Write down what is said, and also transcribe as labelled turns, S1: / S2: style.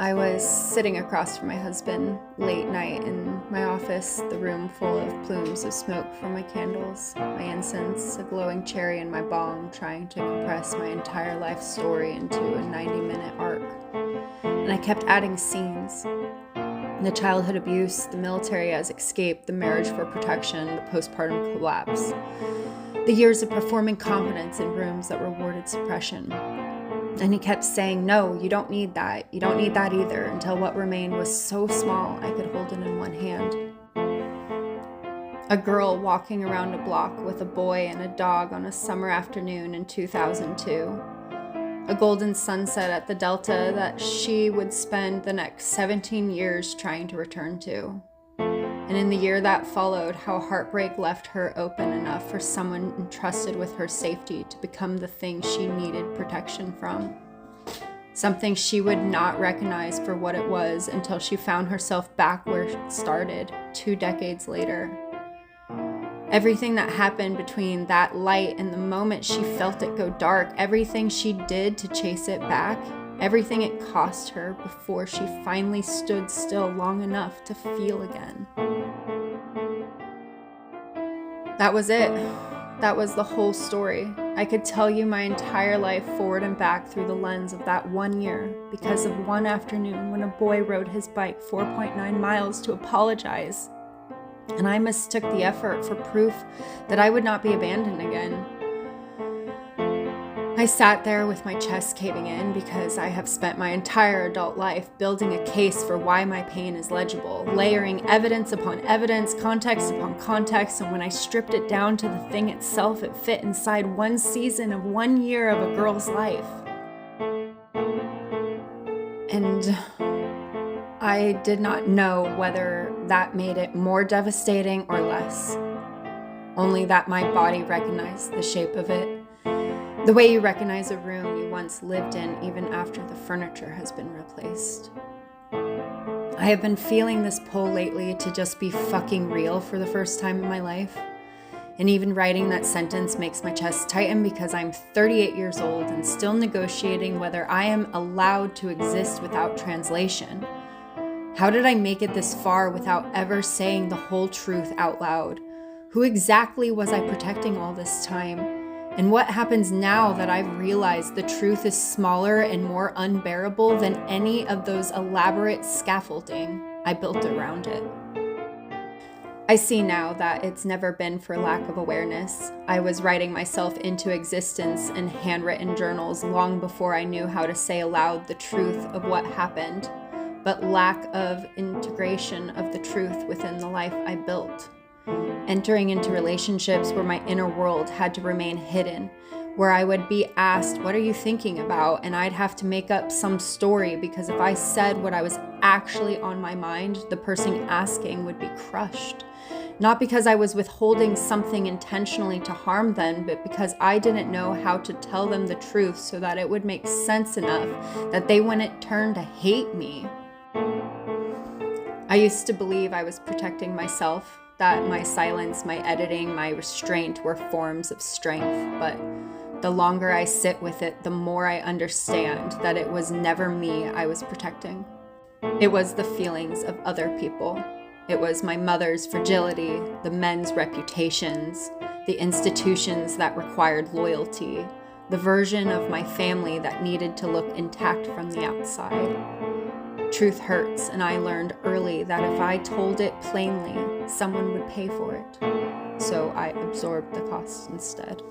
S1: I was sitting across from my husband late night in my office, the room full of plumes of smoke from my candles, my incense, a glowing cherry in my bong, trying to compress my entire life story into a 90-minute arc. And I kept adding scenes. The childhood abuse, the military as escape, the marriage for protection, the postpartum collapse. The years of performing competence in rooms that rewarded suppression. And he kept saying, no, you don't need that. You don't need that either, until what remained was so small I could hold it in one hand. A girl walking around a block with a boy and a dog on a summer afternoon in 2002. A golden sunset at the Delta that she would spend the next 17 years trying to return to. And in the year that followed, how heartbreak left her open enough for someone entrusted with her safety to become the thing she needed protection from. Something she would not recognize for what it was until she found herself back where it started 2 decades later. Everything that happened between that light and the moment she felt it go dark, everything she did to chase it back, everything it cost her before she finally stood still long enough to feel again. That was it. That was the whole story. I could tell you my entire life forward and back through the lens of that 1 year because of one afternoon when a boy rode his bike 4.9 miles to apologize. And I mistook the effort for proof that I would not be abandoned again. I sat there with my chest caving in because I have spent my entire adult life building a case for why my pain is legible, layering evidence upon evidence, context upon context, and when I stripped it down to the thing itself, it fit inside one season of 1 year of a girl's life. And I did not know whether that made it more devastating or less. Only that my body recognized the shape of it. The way you recognize a room you once lived in even after the furniture has been replaced. I have been feeling this pull lately to just be fucking real for the first time in my life. And even writing that sentence makes my chest tighten because I'm 38 years old and still negotiating whether I am allowed to exist without translation. How did I make it this far without ever saying the whole truth out loud? Who exactly was I protecting all this time? And what happens now that I've realized the truth is smaller and more unbearable than any of those elaborate scaffolding I built around it? I see now that it's never been for lack of awareness. I was writing myself into existence in handwritten journals long before I knew how to say aloud the truth of what happened, but lack of integration of the truth within the life I built. Entering into relationships where my inner world had to remain hidden, where I would be asked, what are you thinking about? And I'd have to make up some story because if I said what I was actually on my mind, the person asking would be crushed. Not because I was withholding something intentionally to harm them, but because I didn't know how to tell them the truth so that it would make sense enough that they wouldn't turn to hate me. I used to believe I was protecting myself, that my silence, my editing, my restraint were forms of strength, but the longer I sit with it, the more I understand that it was never me I was protecting. It was the feelings of other people. It was my mother's fragility, the men's reputations, the institutions that required loyalty, the version of my family that needed to look intact from the outside. Truth hurts, and I learned early that if I told it plainly, someone would pay for it. So I absorbed the cost instead.